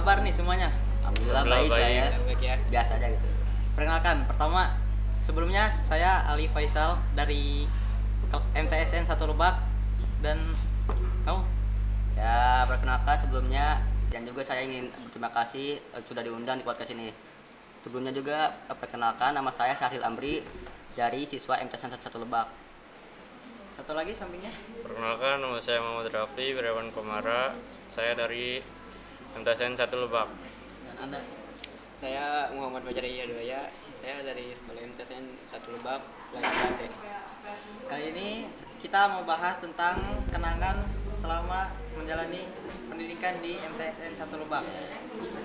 kabar nih semuanya? Alhamdulillah baik lah ya. Baik ya. Biasa aja gitu. Perkenalkan, pertama sebelumnya saya Ali Faisal dari MTSN 1 Lebak dan kamu? Ya, perkenalkan sebelumnya dan juga saya ingin berterima kasih sudah diundang di podcast ini. Sebelumnya juga perkenalkan nama saya Syahril Amri dari siswa MTSN 1 Lebak. Satu lagi sampingnya? Perkenalkan, nama saya Muhammad Rafi Wirawan Komara. Saya dari MTSN 1 Lebak. Dan Anda? Saya Muhammad Fajar Iyadwaya. Saya dari sekolah MTSN 1 Lebak, Lantai. Kali ini kita mau bahas tentang kenangan selama menjalani pendidikan di MTSN 1 Lebak.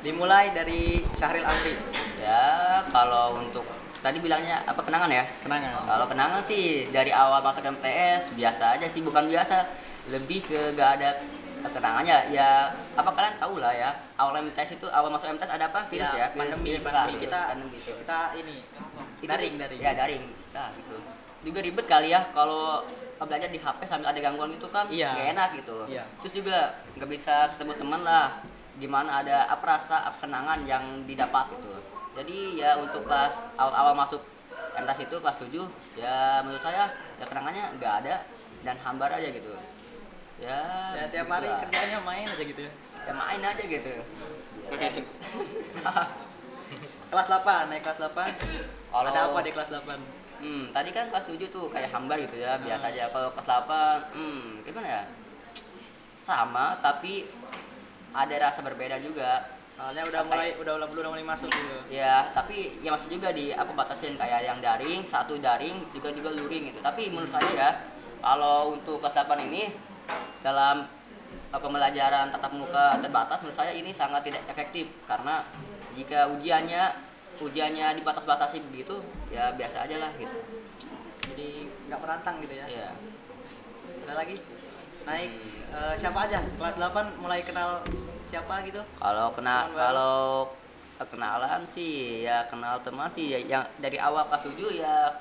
Dimulai dari Syahril Amri. Ya, kalau untuk tadi bilangnya apa kenangan ya? Kenangan. Kalau kenangan sih dari awal masuk MTS biasa aja sih, bukan biasa, lebih ke gak ada kenangannya. Ya apa kalian tahu lah ya, awal MTS itu awal masuk MTS ada apa? Virus ya, pandemi kita ini daring. Ya daring. Nah gitu. Juga ribet kali ya kalau belajar di HP sambil ada gangguan itu kan, Iya. gak enak gitu. Iya. Terus juga nggak bisa ketemu teman lah. Gimana ada apa rasa apa kenangan yang didapat gitu. Jadi ya untuk kelas awal-awal masuk MTS itu kelas 7 ya menurut saya ya kenangannya nggak ada dan hambar aja gitu. Ya Tiap hari gitulah. kerjaannya main aja gitu ya. Ya main aja gitu. Ya. Kelas 8, naik kelas 8. Kalau- Ada apa di kelas 8? Tadi kan kelas 7 tuh kayak hambar gitu ya, biasa aja. Kalau kelas 8, gimana ya? Sama, tapi ada rasa berbeda juga. Soalnya udah mulai masuk gitu. Ya, tapi ya masih juga di apa batasin kayak yang daring, satu daring, juga luring gitu. Tapi menurut saya ya, kalau untuk kelas 8 ini dalam pembelajaran tatap muka terbatas menurut saya ini sangat tidak efektif karena jika ujiannya dibatas-batasi begitu ya biasa aja lah gitu. Jadi nggak menantang gitu ya. Ya. Ada lagi? Naik siapa aja? Kelas 8 mulai kenal siapa gitu? Kalau Teman baru. kalau kenalan sih ya kenal teman sih ya, yang dari awal kelas 7 ya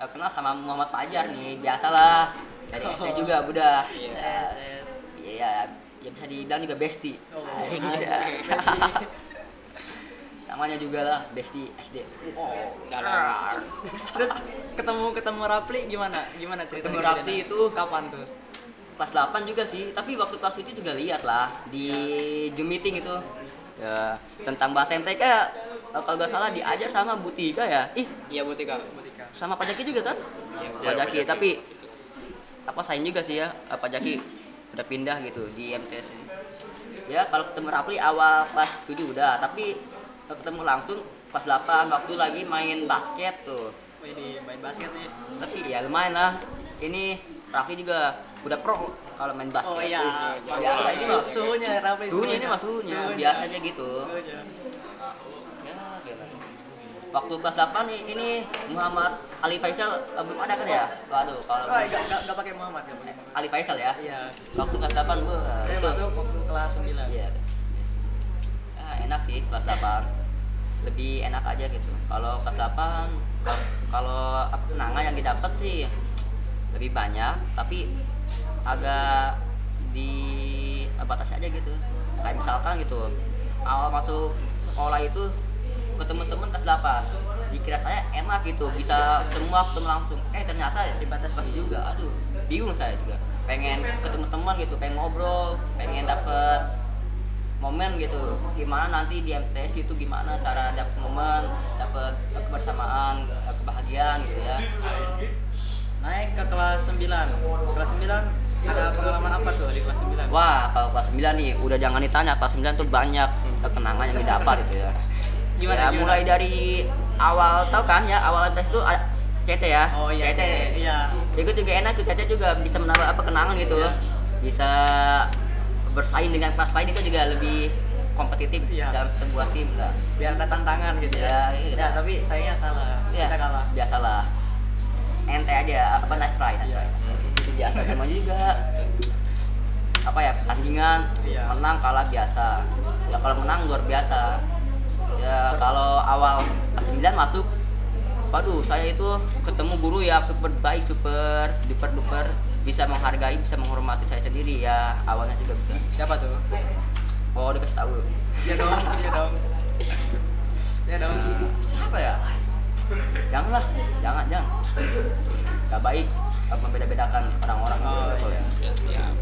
kenal sama Muhammad Fajar nih, biasalah. Dari SD juga udah. CS. Iya, ya bisa dibilang juga bestie. Oh, Iya. Bestie. Namanya juga lah bestie SD. Dalam. Terus ketemu Rapli gimana? Gimana ceritanya? Ketemu Rapli itu kapan tuh? kelas 8 juga sih, tapi waktu kelas 7 juga lihat lah di Zoom meeting itu. Ya, tentang bahasa MTK kalau nggak salah diajar sama Bu Tika ya. Iya Butika. Sama Pak Jaki juga kan? Iya, Pak Pak Jaki, Jaki. tapi apa sayang juga sih ya Pak Jaki udah pindah gitu di MTS ini. Ya kalau ketemu Rapli awal kelas 7 udah, tapi kalau ketemu langsung kelas 8 waktu lagi main basket tuh. Ini main basket nih. Tapi ya lumayan lah. Ini Rapli juga udah pro kalau main basket. Oh iya, biasa ini mah. suhunya Rapli. Suhunya ini mah suhunya, biasa aja gitu. Suhunya. Ya, gimana? Waktu kelas 8 ini Muhammad Ali Faisal belum ada kan ya? Waduh, kalau Oh, enggak pakai Muhammad ya, pakai Muhammad. Ali Faisal ya? Iya. Waktu kelas 8 gua Saya itu. masuk waktu kelas 9. Iya. Enak sih kelas 8. Lebih enak aja gitu. Kalau kelas 8 kalau kenangan yang didapat sih lebih banyak, tapi agak dibatasi aja gitu. Kayak misalkan gitu, awal masuk sekolah itu ketemu teman kelas 8. Dikira saya enak gitu, bisa semua ketemu langsung. Ternyata dibatasi juga. Aduh, bingung saya juga. Pengen ketemu teman gitu, pengen ngobrol, pengen dapet momen gitu. Gimana nanti di MTS itu gimana cara dapet momen, dapet kebersamaan, kebahagiaan gitu ya. Naik ke kelas 9. Kelas 9 ada pengalaman apa tuh di kelas 9? Wah, kalau kelas 9 nih udah jangan ditanya, kelas 9 tuh banyak kenangan yang didapat gitu ya. Gimana? Mulai dari awal tahu kan ya, awal MTS itu ada Cece ya. Oh iya, Cece. iya. Itu juga enak tuh, Cece juga bisa menambah apa kenangan gitu. Iya. Bisa bersaing dengan kelas lain itu juga lebih kompetitif Iya. dalam sebuah tim lah. Biar ada tantangan gitu Ya, ya. iya. Ya, tapi sayangnya kalah. Ya, Kita kalah. biasalah. Ente aja, apa nice try. Iya. Itu biasa namanya juga. Apa ya, pertandingan, Iya. menang kalah biasa. Ya kalau menang luar biasa. Ya kalau awal kelas 9 masuk, waduh saya itu ketemu guru yang super baik, super duper duper bisa menghargai, bisa menghormati saya sendiri ya awalnya juga gitu. Siapa tuh? Oh, dikasih tahu. Ya dong, ya dong. Ya dong. Siapa ya? Janganlah, jangan. Gak baik membeda-bedakan orang-orang gitu. Oh, Betul iya. ya. Ya siap.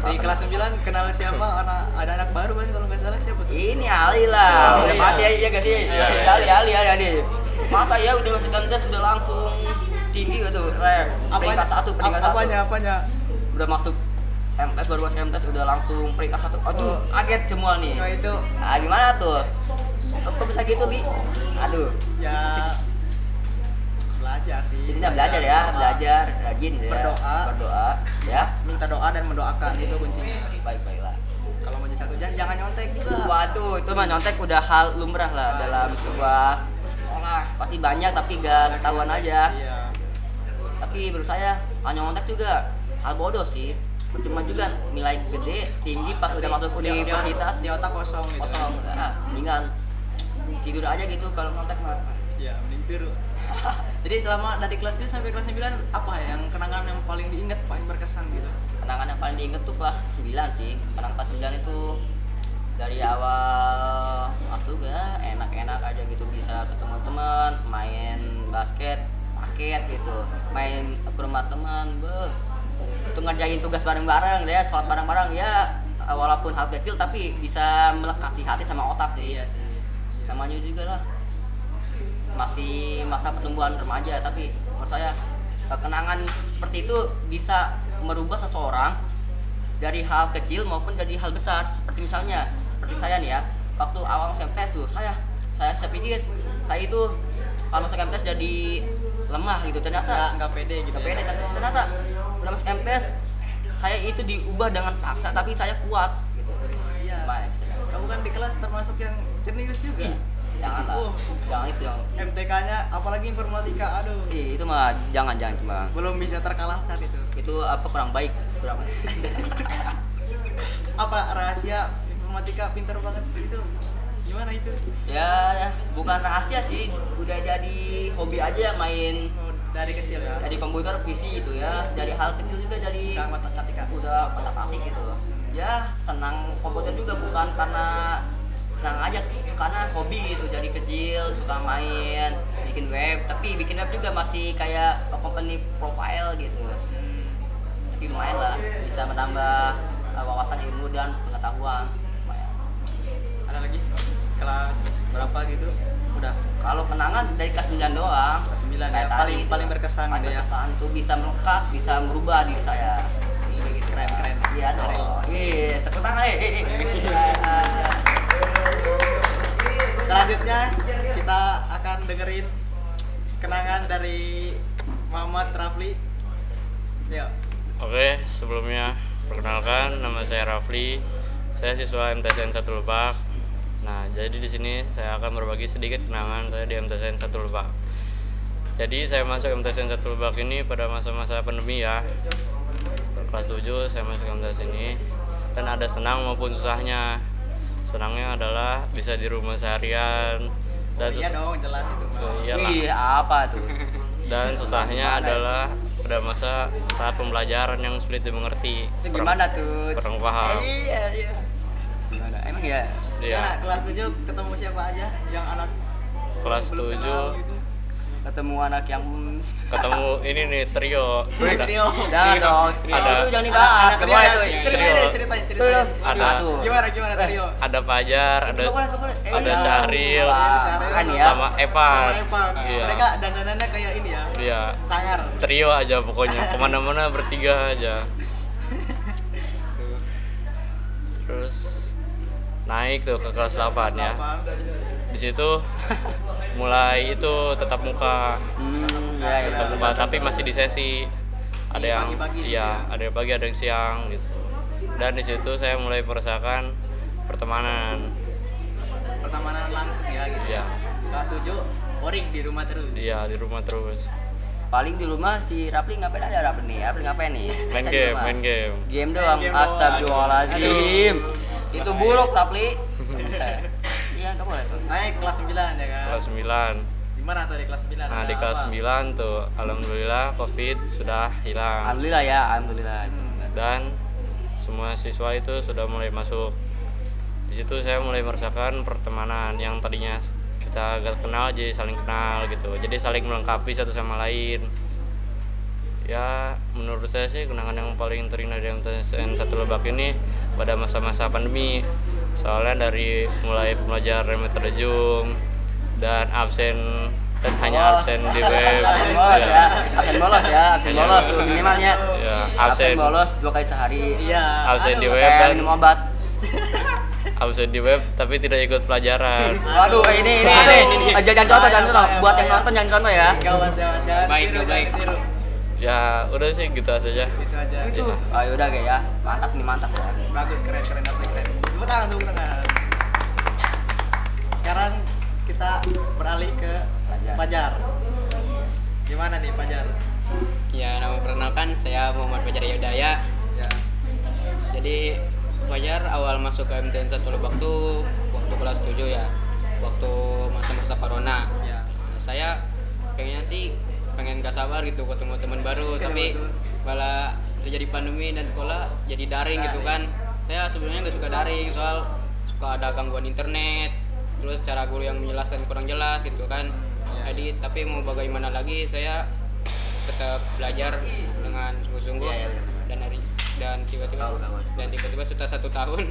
Di kelas 9 kenal siapa? Ada anak baru kan kalau nggak salah siapa tuh? Ini Ali lah, Oh, udah iya. mati aja gak sih? Iya, iya. Ali. Masa ya udah masuk tes udah langsung tinggi gitu, peringkat satu, peringkat satu. Apanya? Udah masuk MTS, baru masuk MTS udah langsung peringkat satu. Aduh, kaget semua nih. Nah itu Ah, gimana tuh? Kok bisa gitu, Bi? Aduh. ya belajar sih. Jadi belajar ya, belajar, rajin ya. Berdoa. Ya. Minta doa dan mendoakan itu kuncinya. Baik-baiklah. Kalau mau jadi satu jangan nyontek juga. Waduh, itu mah nyontek udah hal lumrah lah dalam sebuah sekolah. Pasti banyak tapi gak ketahuan aja. Iya. Tapi menurut saya nyontek juga hal bodoh sih. Percuma juga nilai gede, tinggi pas udah masuk universitas di otak kosong gitu. kosong. Nah, mendingan tidur aja gitu kalau nyontek mah. Iya, mending tidur. Jadi selama dari kelas 7 sampai kelas 9 apa ya yang kenangan yang paling diingat, paling berkesan gitu? Kenangan yang paling diinget tuh kelas 9 sih. Kenangan kelas 9 itu dari awal masuk ya enak-enak aja gitu, bisa ketemu teman, main basket, paket gitu, main ke rumah teman, itu ngerjain tugas bareng-bareng ya, sholat bareng-bareng ya, walaupun hal kecil tapi bisa melekat di hati sama otak sih. Iya sih. Namanya juga lah masih masa pertumbuhan remaja, tapi menurut saya kenangan seperti itu bisa merubah seseorang dari hal kecil maupun jadi hal besar. Seperti misalnya seperti saya nih ya, waktu awal masuk MTS tuh saya pikir saya itu kalau masuk MTS jadi lemah gitu, ternyata Nggak pede gitu. nggak pede. Ternyata udah masuk MTS saya itu diubah dengan paksa tapi saya kuat gitu. Iya. Gimana bisa? Kamu kan di kelas termasuk yang jenius juga. Jangan lah, jangan itu yang MTK-nya apalagi informatika, aduh. itu mah jangan itu mah. Belum bisa terkalahkan itu. Itu apa kurang baik, kurang. Apa rahasia informatika pintar banget itu? Gimana itu? Ya, bukan rahasia sih, udah jadi hobi aja main Oh, dari kecil ya. dari komputer PC gitu ya, dari hal kecil juga jadi Suka matematika. udah otak-atik gitu. Ya, senang komputer juga bukan karena senang aja, karena hobi gitu, dari kecil suka main, bikin web, tapi bikin web juga masih kayak company profile gitu. Tapi lumayan lah, bisa menambah wawasan ilmu dan pengetahuan. Lumayan. Ada lagi? Kelas berapa gitu? Udah. Kalau kenangan dari kelas 9 doang. Kelas 9 ya. Kayak tadi Paling itu. paling berkesan Paling gitu ya. berkesan tuh bisa melekat, bisa merubah diri saya. Gitu. Keren. Iya dong. Yes, tepuk tangan. Selanjutnya kita akan dengerin kenangan dari Muhammad Rafli. Yuk. Oke, sebelumnya perkenalkan nama saya Rafli. Saya siswa MTSN 1 Lebak. Nah, jadi di sini saya akan berbagi sedikit kenangan saya di MTSN 1 Lebak. Jadi saya masuk MTSN 1 Lebak ini pada masa-masa pandemi ya. Kelas 7 saya masuk MTS ini dan ada senang maupun susahnya. Senangnya adalah bisa di rumah seharian dan Iya dong, jelas itu. iyalah. Ih, apa tuh? Dan susahnya adalah pada masa saat pembelajaran yang sulit dimengerti. Itu gimana tuh? Kurang paham. Iya. Gimana? Emang ya? Iya. Gimana kelas 7 ketemu siapa aja yang anak Kelas belum 7 kenal gitu? Ketemu anak yang ketemu ini nih trio. Trio. jangan dong. Ada- Itu jangan dibahas. Anak Gak trio boleh ya? tuh. Ceritain. Ada- Aduh. Gimana trio? Ada Fajar, Itu ada gak boleh. ada Iya. Syahril, Kan ya. sama Evan. Sama Evan. Iya. Mereka dandanannya kayak ini ya. Iya. Sangar. Trio aja pokoknya, kemana-mana bertiga aja. Terus naik tuh ke kelas 8 ya. Di situ mulai itu tetap muka, Ya, tetap muka, tapi masih di sesi. Ada yang Dibagi-bagi gitu iya, ya. ada yang pagi, ada yang siang gitu. Dan di situ saya mulai merasakan pertemanan. Pertemanan langsung ya gitu. Iya. Kelas 7 boring di rumah terus. Iya, di rumah terus. Paling di rumah si Rapli ngapain aja Rapli nih? Rapli ngapain nih? Main Biasa di game, rumah. main game. Game doang. Main game doang. Astagfirullahaladzim. Aduh. Itu buruk Rapli. Iya, enggak boleh tuh. Naik kelas 9 ya kan. Kelas 9. Gimana tuh di kelas 9? Nah, Ada di kelas apa? 9 tuh alhamdulillah Covid sudah hilang. Alhamdulillah ya, alhamdulillah. Dan semua siswa itu sudah mulai masuk. Di situ saya mulai merasakan pertemanan yang tadinya kita gak kenal jadi saling kenal gitu, jadi saling melengkapi satu sama lain. Ya menurut saya sih kenangan yang paling terindah di MTSN 1 Lebak ini pada masa-masa pandemi, soalnya dari mulai pembelajaran metode Zoom dan absen dan hanya absen di web. Absen bolos tuh minimalnya. Ya, Absen bolos 2 kali sehari. Iya. absen di Aduh. web dan Minum obat. absen di web tapi tidak ikut pelajaran. Waduh, ini. Jangan contoh. Buat yang nonton jangan contoh ya. Gawat, jangan Baik, tiru, baik. jangan tiru. Ya udah sih gitu saja. Itu aja. Itu. Ayo udah kayak ya. Mantap ya. Bagus, keren, Apli keren. Tepuk tangan. Sekarang kita beralih ke Fajar. Gimana nih Fajar? Ya, nama perkenalkan saya Muhammad Fajar Yudaya. Ya. Jadi Fajar awal masuk ke MTSN 1 Lebak tuh waktu kelas 7 ya. Waktu masa-masa corona. Ya. Saya pengen gak sabar gitu ketemu teman baru, Kenapa tapi tuh? malah terjadi pandemi dan sekolah jadi daring gitu kan. Saya sebenarnya gak suka daring, soal suka ada gangguan internet, terus cara guru yang menjelaskan kurang jelas gitu kan. Ya. Jadi tapi mau bagaimana lagi, saya tetap belajar dengan sungguh-sungguh. Iya, benar. dan tiba-tiba Tahu. sudah 1 tahun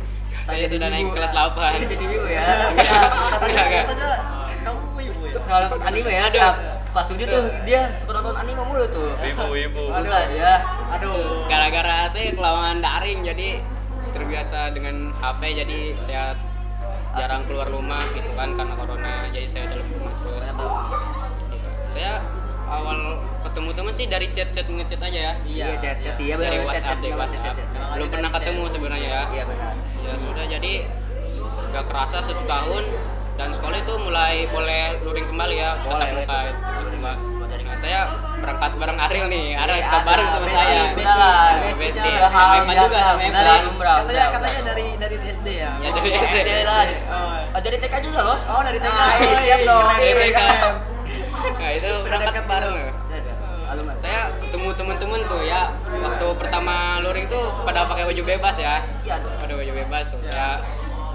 saya Jadi sudah naik wibu, kelas ya? 8. Jadi wibu ya. Enggak. Kamu ibu ya? Soal nonton anime ya. Aduh. Kelas 7 tuh dia suka nonton anime mulu tuh. Ibu-ibu. Susah dia. Aduh. Gara-gara saya kelamaan daring, jadi terbiasa dengan HP, jadi saya jarang keluar rumah gitu kan karena corona, jadi saya dalam rumah terus gitu. Saya awal ketemu temen sih dari chat ngechat aja ya. Iya, chat iya Dari benar WhatsApp, dari WhatsApp. Belum pernah ketemu sebenarnya ya. Iya benar. Ya sudah, jadi gak kerasa 1 tahun dan sekolah itu mulai boleh luring kembali ya, tatap muka itu. Nah, saya berangkat bareng Ariel nih, ada Iya, suka bareng sama Besti, saya. besti. Nah, Besti Besti. nya. Sama Evan juga, Biasa, sama benar. Evan. Umrah. Katanya dari SD ya? Ya, dari SD. Oh. Oh, dari TK juga loh. Oh, dari TK. Ah, Oh, siap dong. Dari TK. Keren. Nah, itu Udah berangkat dekat bareng. tuh. Halo Mas. Saya ketemu temen-temen tuh ya, waktu pertama luring tuh pada pakai baju bebas ya. Iya tuh. Pada baju bebas tuh Ya. ya,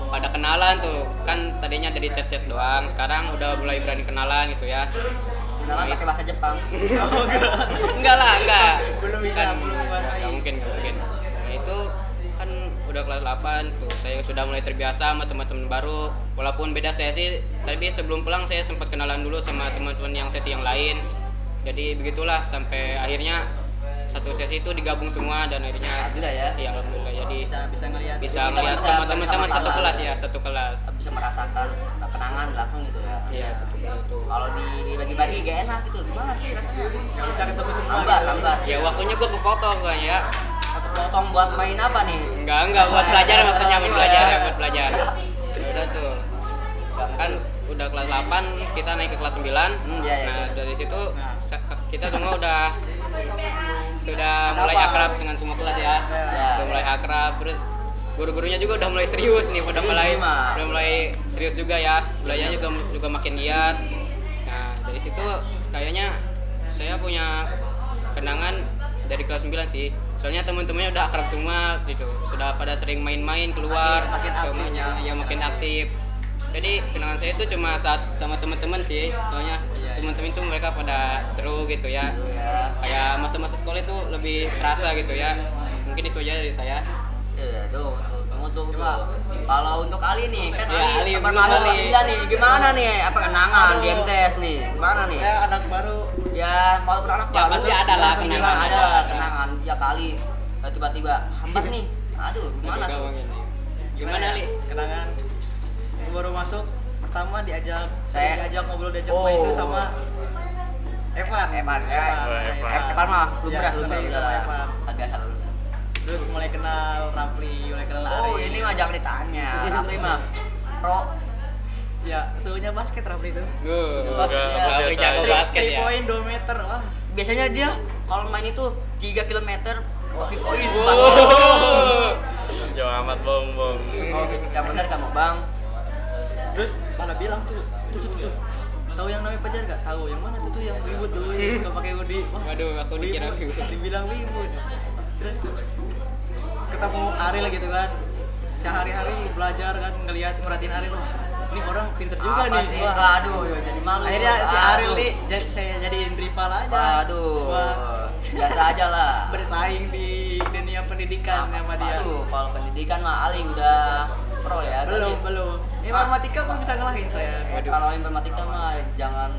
pada kenalan tuh kan, tadinya dari chat doang, sekarang udah mulai berani kenalan gitu ya. Kenalan pakai bahasa Jepang. Enggak lah, enggak. Belum bisa, Kan, belum menguasai. enggak mungkin. Nah, itu kan udah kelas 8 tuh, saya sudah mulai terbiasa sama teman-teman baru. Walaupun beda sesi, tapi sebelum pulang saya sempat kenalan dulu sama teman-teman yang sesi yang lain. Jadi begitulah sampai akhirnya satu sesi itu digabung semua dan akhirnya Alhamdulillah ya. Iya, alhamdulillah. Jadi Bisa ngelihat. bisa Kita melihat bisa sama bersama teman-teman satu kelas. kelas ya, satu kelas. Bisa merasakan kenangan langsung gitu ya. Iya, satu kelas itu. Kalau dibagi-bagi gak enak gitu. Gimana sih rasanya? Nggak bisa ketemu semua. Nambah, gitu. nambah. Ya waktunya gue kepotong kan ya. Satu potong buat main apa nih? Enggak buat belajar, maksudnya buat belajar ya, buat belajar. Udah tuh. Kan udah kelas 8 kita naik ke kelas 9. Iya, iya, Nah, iya. dari situ kita semua sudah mulai Kenapa? akrab dengan semua kelas ya. Ya. Udah mulai akrab, terus guru-gurunya juga udah mulai serius nih, udah mulai serius juga ya. Belajarnya juga makin giat. Nah, dari situ kayaknya saya punya kenangan dari kelas 9 sih. Soalnya teman-temannya udah akrab semua gitu. Sudah pada sering main-main keluar, Makin aktif semuanya ya makin aktif. Jadi kenangan saya itu cuma saat sama teman-teman sih. Soalnya Iya. teman-teman itu mereka pada seru gitu ya. Ya. Kayak masa-masa sekolah itu lebih terasa gitu ya. Mungkin itu aja dari saya. Iya, tunggu tuh. Coba. Kalau untuk Ali nih, kan Ya, Ali, Ali belum masuk Ali. kelas 9 nih. Gimana nih? Apa kenangan Aduh. di MTS nih? Gimana nih? Saya anak baru. Ya, kalau anak Ya, baru pasti ada lah kelas 9 kenangan. ada Ada. kenangan. Ya kali tiba-tiba hambar nih. Aduh, gimana Aduh, tuh? gimana? Gimana, Li? Kenangan. Aku baru masuk, pertama diajak Saya- ngobrol, diajak Oh. main itu sama Evan. Evan, ya. Evan. Evan mah lumrah Ya, sering lumrah. sama Evan. Kan biasa lu. Terus mulai kenal Rafli, mulai kenal Ari. Oh, ini mah jangan ditanya. Rafli mah pro. Ya, suhunya basket Rafli itu. Basket ya. Rafli biasa jago aja. basket ya. 3 poin 2 meter. Wah, Biasanya dia kalau main itu 3 km kopi poin. Oh. Jauh amat bong. Yang benar kamu bang. terus malah bilang tuh. Tahu yang namanya Pajar enggak? Tahu. Yang mana tuh yang wibu tuh, yang suka pakai hoodie. Wah, Waduh, aku dikira wibu. Dibilang wibu. Terus ketemu Ariel gitu kan. sehari-hari belajar kan, ngelihat merhatiin Ariel, wah ini orang pinter juga Apa nih. sih? Wah, Aduh, jadi malu. akhirnya si Ariel Aduh. nih saya jadiin rival aja. Aduh. Wah, Biasa aja lah. bersaing di dunia pendidikan sama dia. Aduh, kalau pendidikan mah Ali udah pro ya. Belum. Informatika pun bisa ngalahin saya. Kalau informatika mah jangan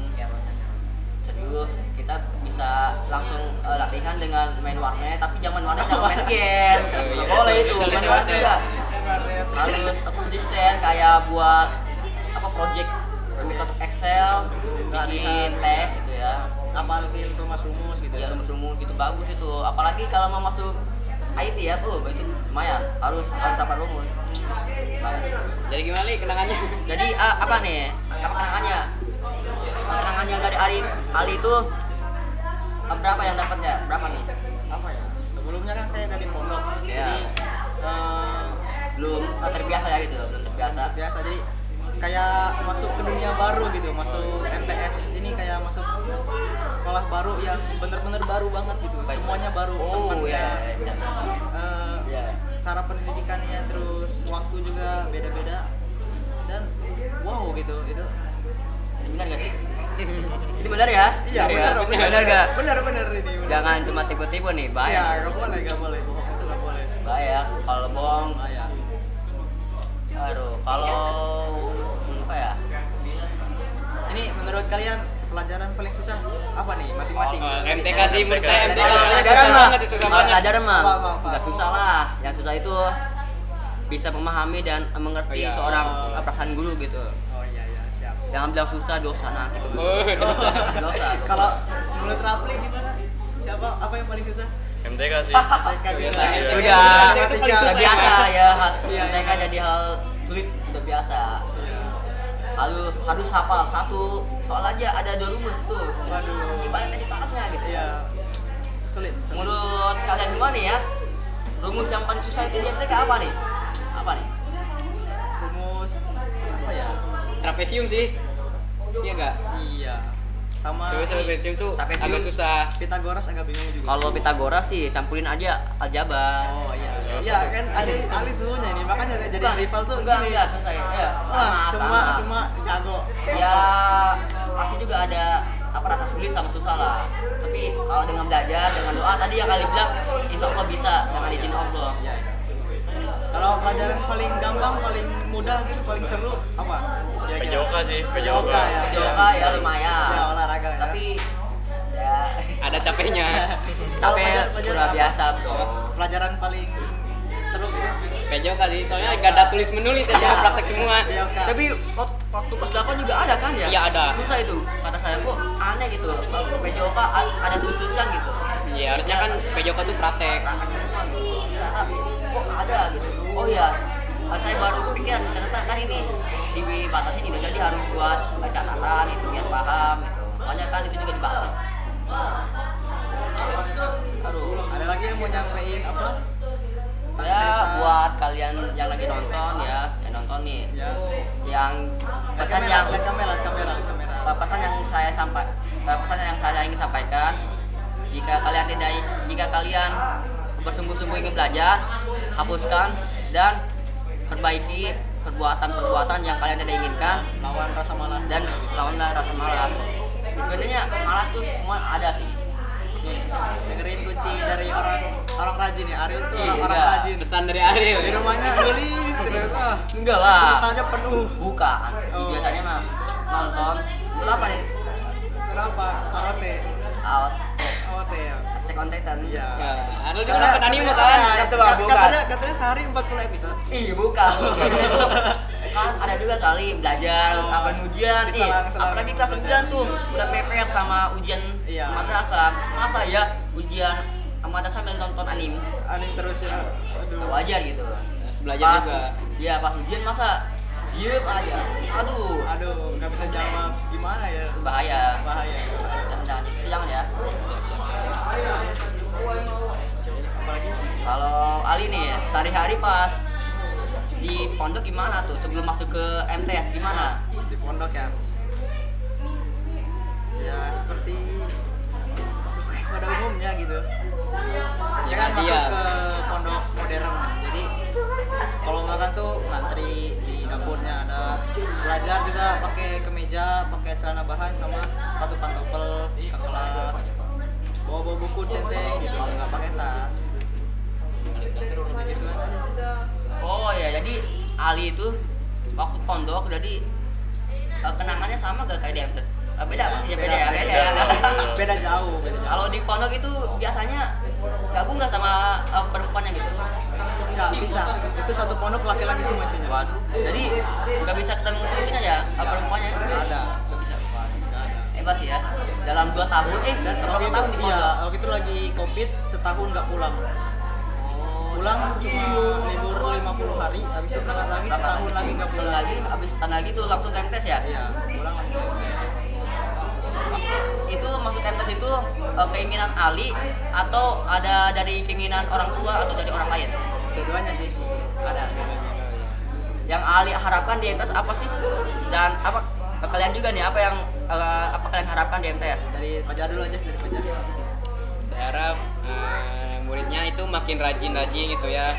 serius, kita bisa langsung latihan dengan main warnet, tapi jangan warnet, jangan main game. Nggak boleh itu, main warnet juga harus konsisten, kayak buat apa project Microsoft Excel, bikin tes gitu ya. Apalin rumus gitu Ya rumus-rumus gitu bagus itu, apalagi kalau mau masuk IT ya, itu lumayan, harus hafal rumus. Jadi gimana nih kenangannya? Jadi apa nih? Apa kenangannya? Kenangannya dari Ali itu berapa yang dapatnya? Berapa nih? Apa ya? Sebelumnya kan saya dari pondok. Ya. Jadi Belum terbiasa ya gitu, belum terbiasa. biasa jadi kayak masuk ke dunia baru gitu, masuk MTS ini kayak masuk sekolah baru yang bener-bener baru banget gitu, semuanya baru. Oh temennya, ya. Ya. cara pendidikannya, terus waktu juga beda-beda dan wow gitu itu. Ini benar gak sih? Ini benar ya? Iya benar Benar gak? benar ini benar. Jangan cuma tipu-tipu nih, Iya bahaya. nggak boleh bohong itu nggak boleh. Bahaya kalau bohong. Bahaya. Aduh, kalau apa ya? Ini menurut kalian pelajaran paling susah apa nih masing-masing? MTK sih menurut saya MTK Kalau susah pelajaran mah, banget, susah kalau banget. pelajaran mah Apa? nggak susah lah. Yang susah itu bisa memahami dan mengerti Oh, iya. seorang perasaan guru gitu. Oh iya siap. Jangan bilang susah, dosa nanti ke guru. Oh, dosa. Dosa. Kalau menurut Rafli gimana? Siapa? Apa yang paling susah? MTK sih. TK juga. Iya. Udah Itu paling susah biasa ya. ya. Iya, MTK iya. jadi hal sulit, udah biasa. Iya. Harus hafal satu soal aja, ada 2 rumus tuh. Waduh. Gimana ceritaannya gitu. Iya. Sulit. Menurut kalian gimana ya? Rumus yang paling susah itu di MTK apa nih? Apa nih? Rumus apa ya? Trapesium sih. Iya enggak? Iya. Sama Coba trapesium tuh Trapesium. agak susah. Pythagoras agak bingung juga. Kalau Pitagoras sih campurin aja aljabar. Oh iya. Iya kan Ali suhunya ini, makanya jadi Bukan, rival tuh enggak gini. susah ya. Iya, Wah, sama. semua jago. Ya pasti juga ada apa rasa sulit sama susah lah. Tapi kalau dengan belajar, dengan doa tadi yang kali bilang, insya Allah bisa dengan izin Allah. Iya. Kalau pelajaran paling gampang, paling mudah gitu, paling seru apa? Kira-kira? PJOK sih, PJOK ya. Yoga ya lumayan. Ya olahraga ya. Tapi ya Ada capeknya. Kalau capek pelajaran udah apa? biasa bro. Pelajaran paling seru gitu. PJOK sih, soalnya gak ada tulis menulis aja Ya. praktek semua. PJOK. Tapi waktu kelas 8 juga ada kan ya? Iya, ada. Susah itu. Kata saya kok aneh gitu. PJOK ada tulis-tulisan gitu. Iya, harusnya kan PJOK tuh praktek. Praktek semua gitu. Ternyata kok ada gitu. Oh iya, saya baru kepikiran ternyata kan ini dibatasin gitu. Jadi harus buat catatan itu biar paham gitu. Soalnya kan itu juga dibatas. Aduh. Ada lagi yang mau nyampein apa? Tentang Ya cerita? buat kalian yang lagi nonton ya, yang nonton nih, Ya. yang Lihat pesan kamera, yang lihat kamera. pesan yang saya ingin sampaikan, jika kalian bersungguh-sungguh ingin belajar, hapuskan dan perbaiki perbuatan yang kalian tidak inginkan Lawan rasa malas. dan lawanlah rasa malas. Sebenarnya malas tuh semua ada sih. Nih, dengerin kunci dari orang rajin ya. Ariel tuh Iya. orang rajin. Pesan dari Ariel. Di rumahnya nulis terus. Enggak lah. Ceritanya penuh. Bukan. Oh. Biasanya mah nonton. Itu apa nih? Kenapa? AOT. Out. AOT ya. Cek on Titan. Iya. Ya, Ariel juga nonton anime kan? Itu mah bukan. Katanya sehari 40 episode. Ih, bukan. Itu kan ada juga kali belajar apa ujian nih. Diselang-selang. Apalagi kelas 9 tuh udah mepet sama ujian Iya. madrasah. Masa ya ujian madrasah sambil nonton anime? Anime terus ya. Gak Aduh. wajar gitu. Harus belajar Pas- juga. Iya, pas ujian masa diem aja. Aduh, Nggak bisa jawab gimana ya? bahaya. Bahaya. Jangan itu jangan ya. Apalagi Kalau Ali nih, sehari-hari pas di pondok gimana tuh sebelum masuk ke MTS gimana? di pondok ya. Ya seperti pada umumnya gitu. Ya kan masuk Iya. ke pondok modern. Jadi kalau makan tuh ngantri di dapurnya, ada belajar juga pakai kemeja, pakai celana bahan sama sepatu pantofel ke kelas, bawa buku tenteng gitu, nggak pakai tas. Gitu aja sih. Oh ya, jadi Ali itu waktu pondok jadi kenangannya sama gak kayak di MTS? Beda pasti ya, beda ya. Beda jauh. Kalau di pondok itu biasanya gabung nggak sama perempuannya gitu? Nggak bisa, itu satu pondok laki-laki semua isinya. Waduh, jadi nggak bisa ketemu itunya ya perempuannya? Nggak ada. Nggak bisa. Nggak ada. Hebat sih ya. Dalam 2 tahun, Dan berapa waktu tahun di itu pondok? iya, waktu itu lagi covid setahun nggak pulang. Pulang cuma libur 50 hari, habis itu berangkat lagi setahun lagi nggak pulang. lagi, habis setahun lagi tuh langsung ke MTS ya? Iya, pulang langsung. Itu masuk MTS itu keinginan Ali atau ada dari keinginan orang tua atau dari orang lain? Dua-duanya sih. Ada dua-duanya. Yang Ali harapkan di MTS apa sih? Dan apa kalian juga nih, apa yang apa kalian harapkan di MTS? Dari Fajar dulu aja, dari Fajar. Saya harap muridnya itu makin rajin gitu ya.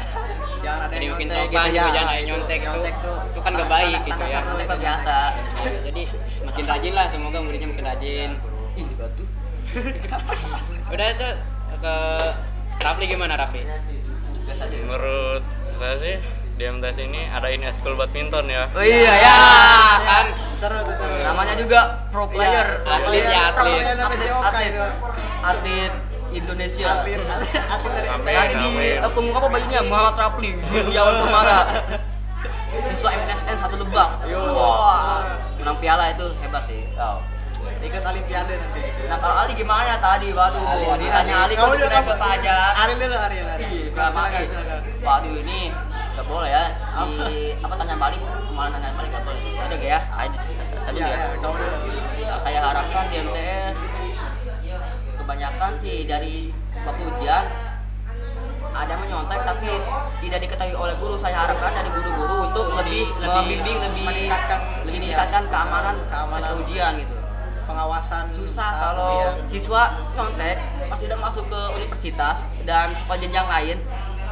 Jangan ada Jadi yang makin nyontek sopan gitu juga, ya. jangan ada yang nyontek tuh. itu kan gak baik gitu ya. sarung Itu biasa. Ya, jadi makin rajin lah, semoga muridnya makin rajin. Ih, batu. Udah itu ke Rafli gimana Rafli? Biasa aja. Menurut saya sih di MTS ini adain eskul badminton ya. Oh iya ya, kan Seru tuh, seru. namanya juga pro player. atlet ya, Pro atlet. player, Atlet itu. atlet Indonesia. Atlet dari Amin. Nanti di punggung apa bajunya Muhammad Rafli, Gunawan Pemara. Siswa MTSN 1 Lebak. Wah, menang piala itu hebat sih. Oh. ikut olimpiade nanti. Nah kalau Ali gimana tadi? Waduh, ditanya Ali kok udah kita ke pajak. Ariel dulu, Ariel. Silakan, silakan. Waduh ini nggak boleh ya. Di apa tanya balik, kemarin tanya balik nggak boleh. Ada gak ya? Satu Iya, ya. kamu dulu. Yang saya harapkan di MTS kebanyakan sih dari waktu ujian ada menyontek tapi tidak diketahui oleh guru. Saya harapkan dari guru-guru untuk lebih membimbing, lebih meningkatkan keamanan ketika ujian gitu. Pengawasan Susah saat kalau ujian. siswa nyontek pas sudah masuk ke universitas dan sekolah jenjang lain,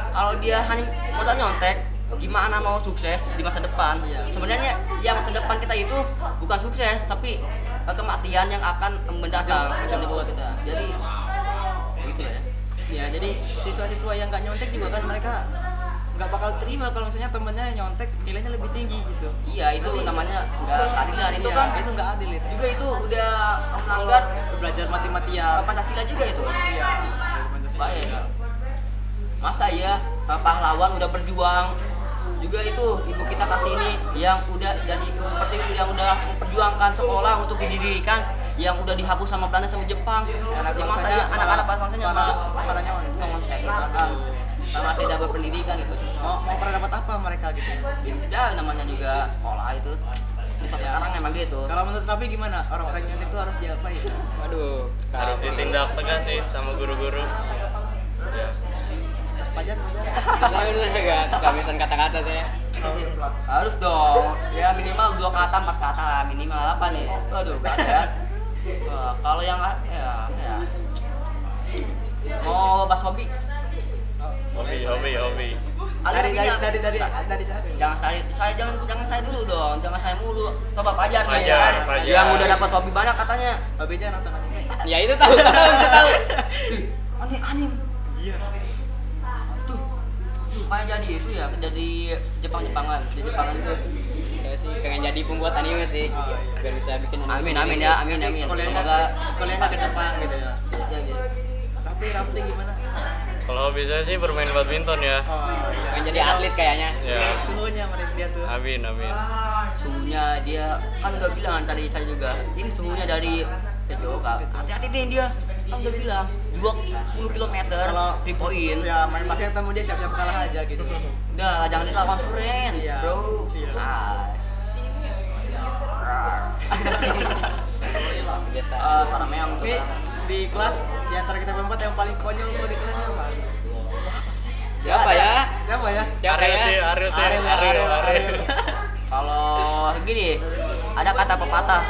kalau dia hanya modal nyontek gimana mau sukses di masa depan. Sebenarnya yang masa depan kita itu bukan sukses tapi kematian yang akan mendatang menjemput kita. Jadi gitu ya. Ya, jadi siswa-siswa yang nggak nyontek juga kan mereka nggak bakal terima kalau misalnya temennya nyontek nilainya lebih tinggi gitu. Iya, itu namanya nggak keadilan itu Iya, kan. itu nggak adil itu. Juga itu udah melanggar Belajar mati-matian. Pancasila juga itu. Iya. Pancasila. Baik. Masa ya pahlawan udah berjuang juga itu ibu kita Kartini yang udah dan ibu Pertiwi yang udah memperjuangkan sekolah untuk didirikan yang udah dihapus sama Belanda sama Jepang. Di masa ya anak-anak bangsanya para nyontek kan karena tidak berpendidikan gitu. mau pada dapat apa mereka gitu. Ya namanya juga sekolah itu. Sisa sekarang memang gitu. Kalau menurut Raffi gimana? Orang-orang nyontek itu harus diapain? Waduh, Harus ditindak tegas sih sama guru-guru. Ya. Pajar. saya udah gak bisa kata-kata saya. Harus dong. Ya minimal 2 kata 4 kata minimal apa nih? Waduh, gak ada. Kalau yang ya mau bahas hobi. Hobi. Dari saya. Jangan jangan saya dulu dong, jangan saya mulu. Coba Pajar nih Pajar, kan. Pajar. Yang udah dapat hobi banyak katanya. Hobinya nonton anime. Ya itu tahu. Anime. Iya. Tuh. Kayak jadi itu ya, jadi Jepangan itu. Saya sih pengen jadi pembuat anime sih. Oh, iya. Biar bisa bikin anime. Amin ya, amin. Kuliahnya ke Jepang gitu ya. Semoga Raffi gimana? Kalau hobi saya sih bermain badminton ya. Oh, iya. Pengen jadi atlet kayaknya. Ya. Suhunya mereka dia tuh. Amin. suhunya dia kan udah bilang tadi saya juga ini suhunya dari Yoga hati-hati nih dia kan udah bilang 20 km free point Ya, main basket ketemu dia siap-siap kalah aja gitu. udah jangan dilawan Surens Iya. bro Iya. Biasa. Sarang meong tuh Tapi di kelas di antara kita berempat yang paling konyol tuh di kelas siapa? Siapa ya? Siapa ya? Siapa ya? Ariel. kalau gini ada kata pepatah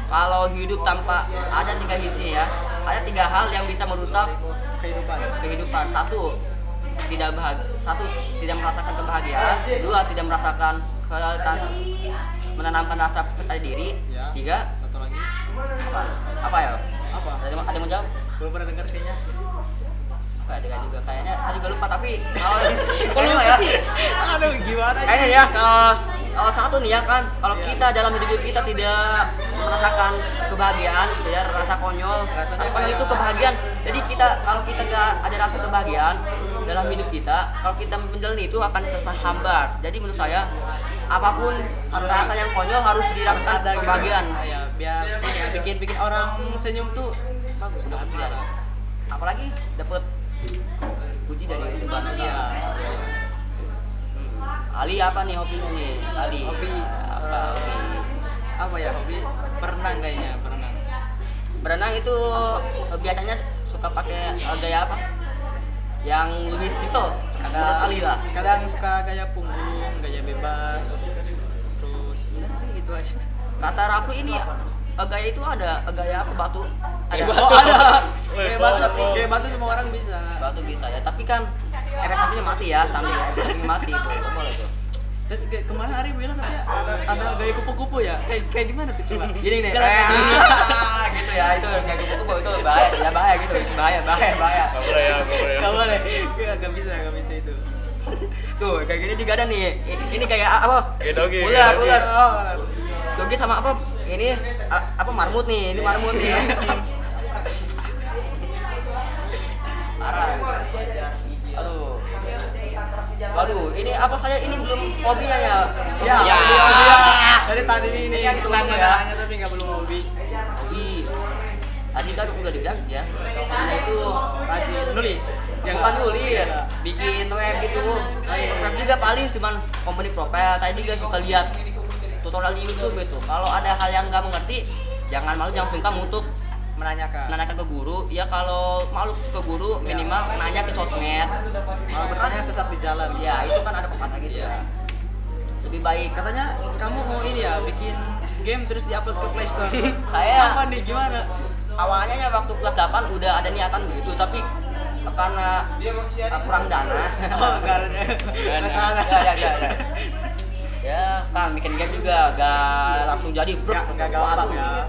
kalau hidup tanpa ada 3 hal ya ada 3 hal yang bisa merusak Kehidupan. kehidupan. Satu tidak bahagia, satu tidak merasakan kebahagiaan, dua tidak merasakan menanamkan rasa percaya diri, Ya. tiga Satu lagi. apa ya? Apa? Ada yang mau jawab? Belum pernah dengar kayaknya. Apa ya juga kayaknya saya juga lupa tapi kalau Kalau ya sih Aduh, gimana ya? kayaknya ya kalau satu nih ya kan kalau kita dalam hidup kita tidak merasakan kebahagiaan gitu ya, rasa konyol, Rasanya rasa konyol kayak- itu kebahagiaan. Jadi kita kalau kita gak ada rasa kebahagiaan dalam hidup kita, kalau kita menjalani itu akan terasa hambar. Jadi menurut saya apapun Harus rasa yang konyol harus dirasakan Ada gitu. kebahagiaan. Ya, biar ini ya, bikin orang senyum tuh bagus udah Iya. Apalagi dapat puji dari subhanallah. Iya. Ali apa nih hobinya nih? Ali. Hobi, Apa hobi? Apa ya hobi? Berenang kayaknya, berenang. Berenang itu biasanya suka pakai gaya apa? Yang lebih simple. Menurut Ali lah. Kadang suka gaya punggung, gaya bebas. Terus udah sih gitu aja. Kata Rafli ini gaya itu ada gaya apa batu? Ada. Oh, ada. Weh, Gaya batu semua orang bisa. Batu bisa ya, tapi kan efek sampingnya mati ya, sampingnya mati itu. Nggak boleh tuh. Dan kemarin Ari bilang katanya ada gaya kupu-kupu ya. Kayak gimana tuh coba? Gini nih. Jelasin. Gitu ya, itu kayak kupu-kupu itu bahaya, ya bahaya gitu. Bahaya. Gak boleh ya, gak boleh ya. Gak boleh. Gak bisa itu. Tuh, kayak gini juga ada nih. Ini kayak apa? Kayak dogi, Ular, kayak dogi. ular. Oh, Dogi sama apa? Ini apa marmut nih? Ini marmut nih. Parah. Aduh. Waduh, ini apa saya ini belum hobinya ya? ya, Ya. ya. Dari tadi ini Ini yang ditunggu-tunggu ya. nanya tapi nggak belum hobi. Hobi. Tadi kan udah dibilang sih ya. Hobinya itu Rajin nulis. Ya bukan nggak? nulis, bikin web gitu. Web juga paling cuman company profile. Saya juga suka lihat tutorial di YouTube gitu. Kalau ada hal yang nggak mengerti, jangan malu, jangan sungkan untuk Menanyakan. menanyakan ke guru. Ya kalau malu ke guru minimal nanya ke sosmed. Kalau bertanya sesat di jalan. Ya itu kan ada pepatah gitu ya. Lebih baik. Katanya kamu mau ini ya bikin game terus diupload ke Play Store. Saya- apa nih gimana? Awalnya ya waktu kelas 8 udah ada niatan begitu, tapi karena kurang dana. Oh, enggak ada. Nggak salah. Ya. Ya kan bikin game juga gak langsung jadi bro. Nggak gampang ya.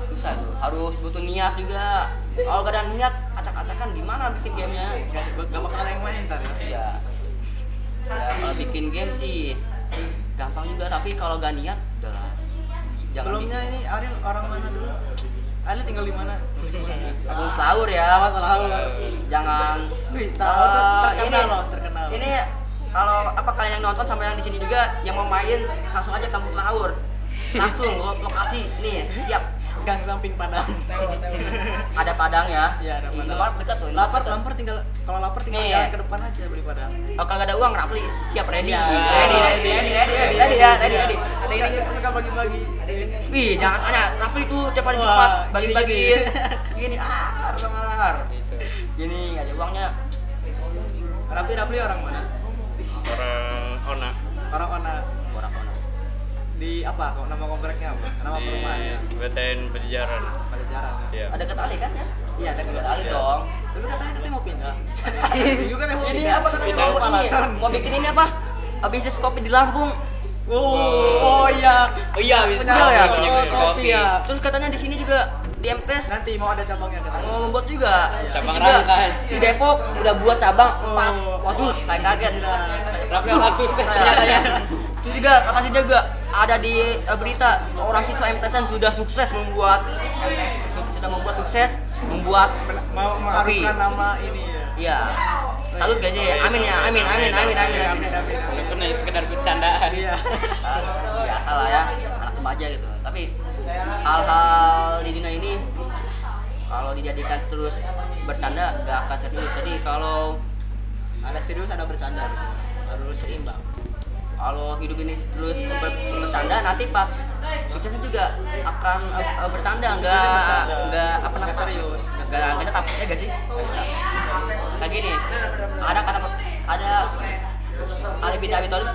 Susah tuh. Harus butuh niat juga. Kalau gak ada niat, acak-acakan gimana bikin gamenya? Gak bakal yang main ntar ya. Iya. Ya kalau bikin game sih gampang juga, tapi kalau gak niat udahlah. Sebelumnya ini Ariel orang mana dulu? Ariel tinggal di mana? Aku sahur ya. Awas selalu. Jangan. Wih, sahur tuh terkenal ini, loh, terkenal. Ini kalau apa kalian yang nonton sama yang di sini juga yang mau main langsung aja kampung sahur. Langsung lokasi nih siap. Gang samping Padang. Ada Padang ya. Iya, ada Padang. Indomaret dekat tuh. Lapar Indomaret dekat. kalau lapar tinggal Nih. jalan ke depan aja beli Padang. Oh, kalau ada uang Rafli siap ready. Iya. Ready ya, ready. Suka bagi-bagi. Wih, jangan tanya. Rafli itu tiap hari Wah, Jumat bagi-bagi. gini-gini. Gini, benar. Gitu. Gini nggak ada uangnya. Rafli orang mana? Orang Ona Orang mana? Orang-orang. Di apa? Kok nama kompleknya apa? Nama di perumahannya? BTN Pajajaran. Pajajaran. Iya. Ada ketali kan ya? Iya, ada Ada kedua. ketali Iya. dong. Tapi katanya mau pindah. Minggu kan mau Ini pindah. apa katanya Pindah mau ini? Palaton. Mau bikin ini apa? Bisnis kopi di Lampung. Oh iya. Oh iya, bisa Punya ya? punya Oh, bisnis kopi ya. Terus katanya di sini juga di MTS Nanti mau ada cabangnya katanya. mau membuat juga. Cabang Terus juga Rangkas. di Depok udah buat cabang 4. Oh. Waduh, kaget. Gila. Rafli langsung sukses ternyata ya. Terus juga katanya juga ada di berita seorang siswa MTSN sudah sukses membuat membuat Mau kopi. mengharumkan nama ini ya. Iya. Salut gaji. Amin ya. Amin. Udah pernah sekedar bercandaan. Iya. Biasa lah ya, anak remaja gitu. Tapi hal-hal di dunia ini kalau dijadikan terus bercanda gak akan serius. Jadi kalau Ada serius, ada bercanda gitu. Harus seimbang. kalau hidup ini terus bercanda nanti pas suksesnya juga akan bercanda, Suksesnya bercanda. nggak apa Nggak serius, nggak nggak serius. tetap ya gak sih? Kayak gini, ada Ali bin Abi Thalib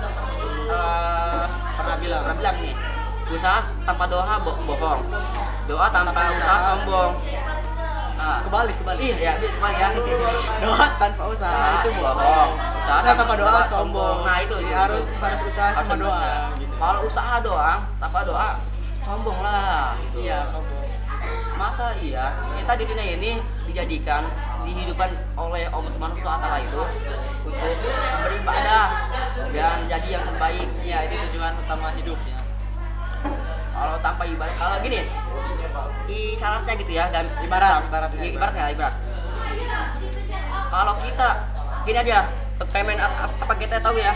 Pernah bilang. pernah bilang nih, usaha tanpa doa bohong, doa tanpa usaha sombong. Kebalik. Iya, kebalik ya. Doa tanpa usaha Nah, itu bohong. bohong. Usaha Usaha tanpa doa tanpa sombong. Nah, itu. harus usaha sama Harus doa benar. gitu. Kalau usaha doang tanpa doa sombong lah. Iya, sombong. Masa iya kita di dunia ini dijadikan dihidupan oleh Allah Subhanahu wa Ta'ala itu untuk beribadah dan jadi yang terbaik. Ya, itu tujuan utama hidupnya. Kalau tanpa ibadah, kalau gini, syaratnya gitu ya dan Ibarat. Kalau kita gini aja, kayak main apa kita tahu ya?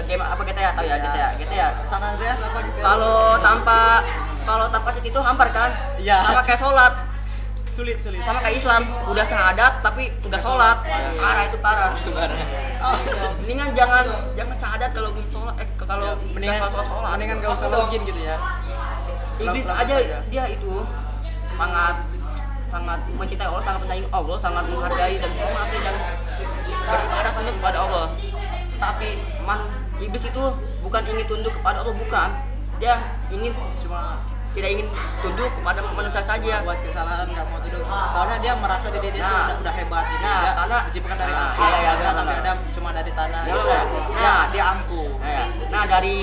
Game apa kita ya tahu ya? GTA. San Andreas apa gitu. Kalau tanpa cheat itu hampar kan? Iya. Sama kayak sholat, sulit. sama kayak Islam, udah syahadat tapi nggak sholat, parah itu parah. Oh, Mendingan jangan syahadat kalau belum sholat, kalau mendingan sholat. mendingan gak usah login gitu ya. Iblis Langsung aja dia itu sangat mencintai Allah, sangat menyayangi Allah, sangat menghargai dan menghormati dan beribadah tunduk kepada Allah. Tapi iblis itu bukan ingin tunduk kepada Allah, bukan. Dia ingin Cuma tidak ingin tunduk kepada manusia saja. buat kesalahan nggak mau tidur. Soalnya dia merasa diri dia tuh Nah. udah hebat gitu. Nah, Dia karena diciptakan dari nah, api, iya, sedangkan benar, Nabi benar. Adam cuma dari tanah. Ya, gitu. benar. Ya, Nah. dia angku. Nah, dari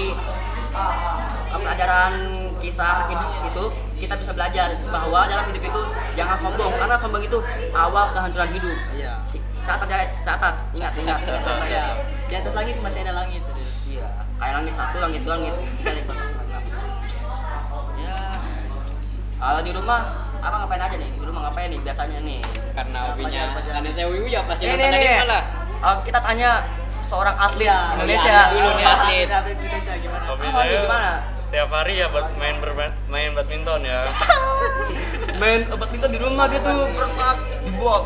pelajaran kisah itu kita bisa belajar bahwa dalam hidup itu jangan sombong, karena sombong itu awal kehancuran hidup. Iya. Catat, ingat. Ya. Di atas langit masih ada langit. Iya, kayak langit satu, langit dua, langit tiga, langit empat. Ya, kalau di rumah apa ngapain aja nih? Di rumah ngapain nih biasanya nih? Karena hobinya Pacaran. karena saya wiwi ya pasti Nih, nonton anime lah. Kita tanya seorang atlet Iya, Indonesia. dulu nih atlet. Atlet Indonesia gimana? Hobi Apa nih, saya gimana? setiap hari ya main badminton ya. Main badminton di rumah dia tuh berpak di bawah.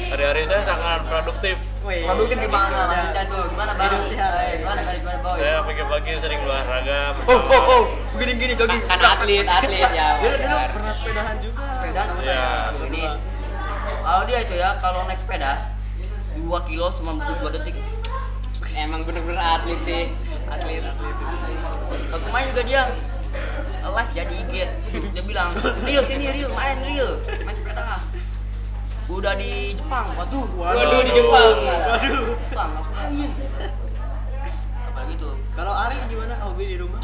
Hari-hari saya sangat produktif. Wih, Produktif gimana? ya. Lanjutkan tuh, gimana bang? Hidup sehat. Gimana boy? Saya pagi-pagi sering olahraga bersama. Gini jogging. Kan atlet ya. Dulu wajar. Pernah sepedahan juga. Sepedaan? Sama Iya. saya. Ini kalau dia itu ya kalau naik sepeda 2 kilo cuma butuh 2 detik. Emang bener-bener atlet sih. Atlet. Kemarin juga dia live ya di IG. Dia bilang, "Real sini main sepeda." Udah di Jepang, waduh. Waduh di Jepang. Jepang ngapain? Apalagi tuh. Kalau Ari gimana hobi di rumah?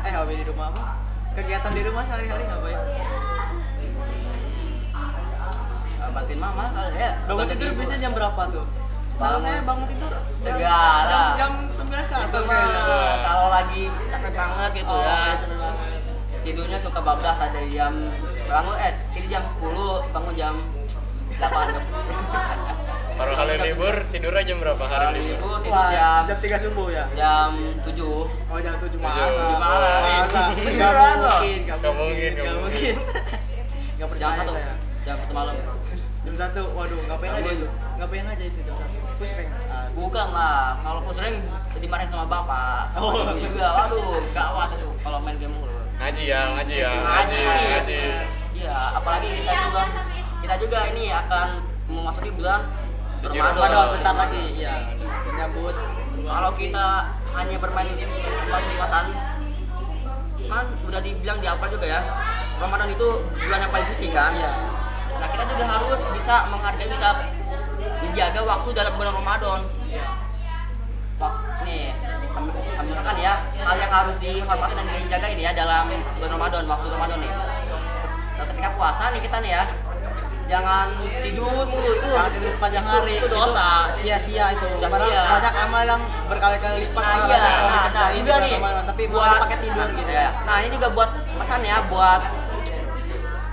Hobi di rumah apa? Kegiatan di rumah sehari-hari ngapain? Bantuin mama kali ya. Bangun tidur ibu. biasanya jam berapa tuh? Setahu saya bangun tidur Enggak lah. jam 9 ke Itu atas mah kayaknya. kalau lagi capek banget gitu Oh, ya. iya, capek banget. Tidurnya suka bablas ada jam tidur jam 10, bangun jam 8. Kalau hari libur tidurnya jam berapa hari Hari libur? itu tidur Wah, jam jam 3 subuh ya? jam 7. Oh, jam 7 Tujuh. masa. Masa. Masa. Beneran loh. Nggak mungkin. Nggak Jam percaya 1. saya. Jam 1 malam. Jam 1, waduh, ngapain aja Bangun. itu? Ngapain aja itu jam 1? Push rank. Bukan lah, kalau aku sering dimarahin sama bapak, sama Oh. ibu juga. Waduh, gawat itu kalau main game mulu. Ngaji ya. Ngaji. Iya, apalagi kita juga ini akan memasuki bulan Suci Ramadan. Ramadan bentar lagi, iya. Menyambut Kalau kita hanya bermain pas-pasan, kan udah dibilang di Al-Quran juga ya, Ramadan itu bulan yang paling suci kan. Iya. Nah kita juga harus bisa menghargai, bisa menjaga waktu dalam bulan Ramadan. Nih, misalkan ya, hal yang harus dihormati dan dijaga ini ya dalam bulan Ramadan, waktu Ramadan nih. Nah, ketika puasa nih kita nih ya, jangan tidur mulu itu. Jangan tidur sepanjang hari. Itu dosa. Sia-sia itu. Sia-sia. Padahal banyak amal yang berkali-kali lipat Nah, pahalanya iya. kalau Nah, dikerjain juga di nih Ramadan, tapi buat pakai tidur gitu ya. Nah, ini juga buat pesan ya buat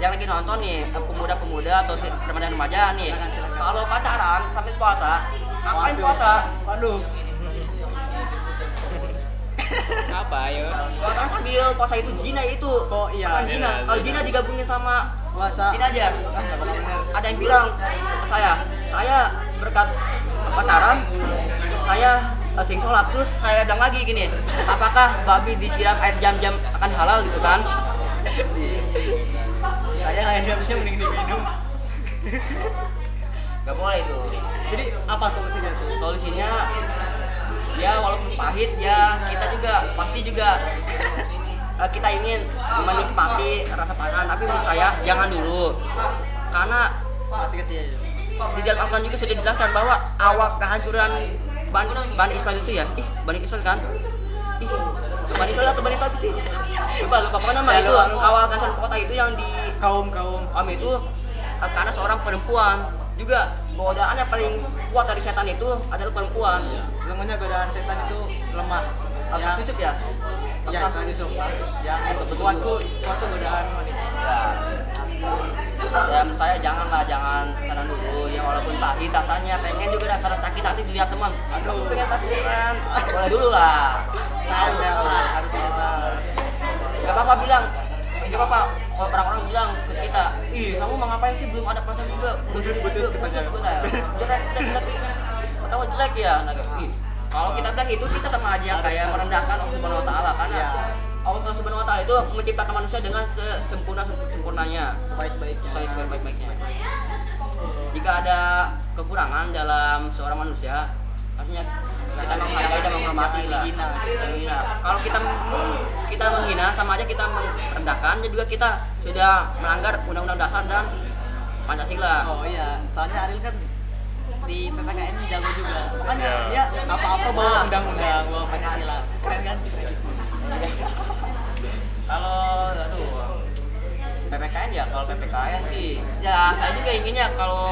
yang lagi nonton nih, pemuda-pemuda atau remaja-remaja nih. Silakan. Kalau pacaran sambil puasa, ngapain Waduh. puasa? Waduh. Apa ayo? Pacaran sambil puasa itu zina itu. Oh, iya. Bukan zina. Zina, Kalau zina. zina digabungin sama Puasa. ini aja. Nggak benar. Ada yang bilang ke saya berkat pacaran, saya sering sholat. Terus saya bilang lagi gini, apakah babi disiram air jam-jam akan halal gitu kan? Saya hanya bisa mending diminum. Gak boleh itu. Jadi apa solusinya tuh? Solusinya ya walaupun pahit ya kita juga pasti juga kita ingin menikmati rasa pacaran, tapi menurut saya jangan dulu. karena Masih kecil. di dalam Al-Quran juga sudah dijelaskan bahwa awal kehancuran Bani Israel itu ya, Bani Israel kan, Bani Israel atau Bani Taib sih, lupa pokoknya nama itu awal kehancuran kota itu yang di Kaum kami itu karena seorang perempuan juga godaan yang paling kuat dari setan itu adalah perempuan. sesungguhnya godaan setan itu lemah. Harus Yusuf ya? Ya, Tuhan Yusuf. Yang kuatku godaan wanita. Ya saya jangan karena dulu ya walaupun pahit rasanya pengen juga rasa sakit hati dilihat teman. Aduh pengen pacaran. Boleh dulu lah. Tahu ya, harus setan. Gak apa-apa bilang. Gak apa-apa. Orang-orang bilang ke kita, ih kamu mau ngapain sih belum ada pacar juga? Butut jelek. Tahu jelek ya. Kalau kita bilang itu kita sama aja kayak merendahkan Allah Subhanahu Wa Taala karena Allah Subhanahu Wa Taala itu menciptakan manusia dengan sempurnanya, sebaik-baiknya. Jika ada kekurangan dalam seorang manusia, artinya kita menghormati lah. Menghina. Kalau kita menghina sama aja kita merendahkan, dan juga kita sudah melanggar Undang-Undang Dasar dan Pancasila. Oh iya, soalnya Ariel kan di PPKN jago juga. Makanya dia apa-apa bawa undang-undang, bawa Pancasila. Keren kan? Kalau PPKN ya, kalau PPKN sih ya saya juga inginnya kalau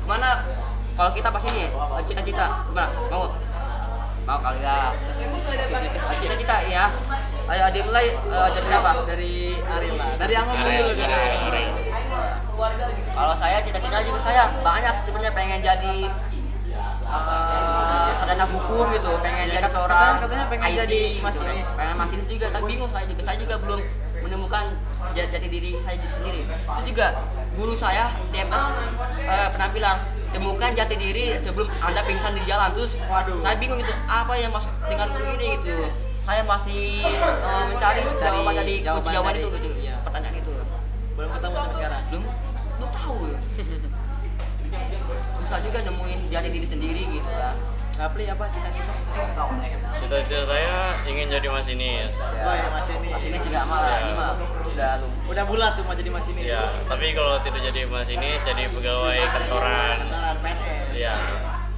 kemana kalau kita pas ini cita-cita gimana mau kali ya cita-cita ya. Ayo dimulai dari siapa? Dari Ariel lah. Dari yang ngomong dulu dari. Kalau saya cita-cita juga saya banyak sebenarnya pengen jadi sarjana hukum gitu, pengen jadi seorang katanya pengen IT, jadi gitu. masinis. Pengen masinis juga, tapi bingung saya juga belum menemukan jati diri saya sendiri. Terus juga guru saya dia pernah bilang temukan jati diri sebelum Anda pingsan di jalan. Terus saya bingung gitu apa yang masuk dengan guru ini gitu. Saya masih mencari jawaban dari jawaban itu gitu. Iya. Pertanyaan itu Belum ketemu sampai sekarang. belum tahu ya. Susah juga nemuin jati diri sendiri gitu ya. Rapli apa cita-cita? Cita-cita saya ingin jadi masinis. Oh ya, masinis. Ini juga malah ini mah Udah bulat tuh mau jadi masinis. Ya, tapi kalau tidak jadi masinis jadi pegawai kantoran. Kantoran PNS. Ya.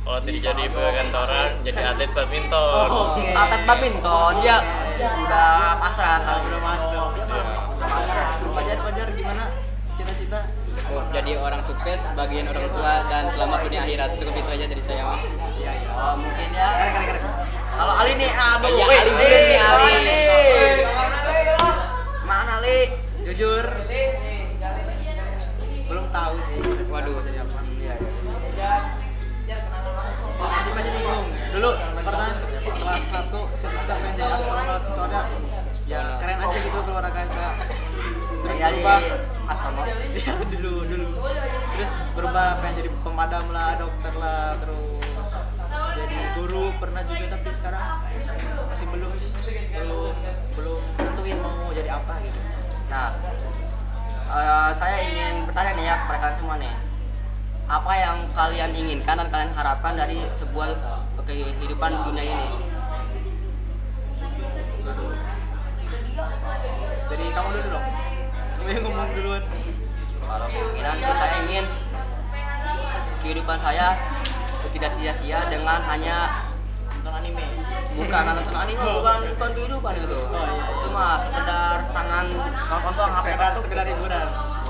Kalau tidak jadi pegawai kantoran jadi atlet badminton. Oh, oke. atlet badminton dia udah pasrah kalau Udah master. Iya. Pajar gimana? Cita-cita? Jadi orang sukses, bagian orang tua, dan selamat dunia akhirat. Cukup itu aja dari saya. Oh, mungkin ya. Kalau Ali nih, aduh, Iya, weh, Ali bener nih, Ali. mana nih? Mana Ali? Jujur belum tahu sih. Waduh. Jadi apa? Masih bingung. Dulu pernah kelas 1 cita-cita pengen jadi astronot. Soalnya ya keren aja gitu keluargaan saya. Terus Jadi berubah astronot. ya dulu terus berubah pengen jadi pemadam lah, dokter lah, terus jadi guru pernah juga, tapi sekarang masih belum tentuin mau jadi apa gitu. Nah, saya ingin bertanya nih ya kepada kalian semua nih. Apa yang kalian inginkan dan kalian harapkan dari sebuah kehidupan dunia ini? Jadi kamu dulu dong. Kamu yang ngomong duluan. Kalau keinginan sih saya ingin kehidupan saya tidak sia-sia dengan hanya Nonton anime. bukan nonton anime, bukan kehidupan itu. Itu mah sekedar tangan nonton doang HP Sekedar hiburan.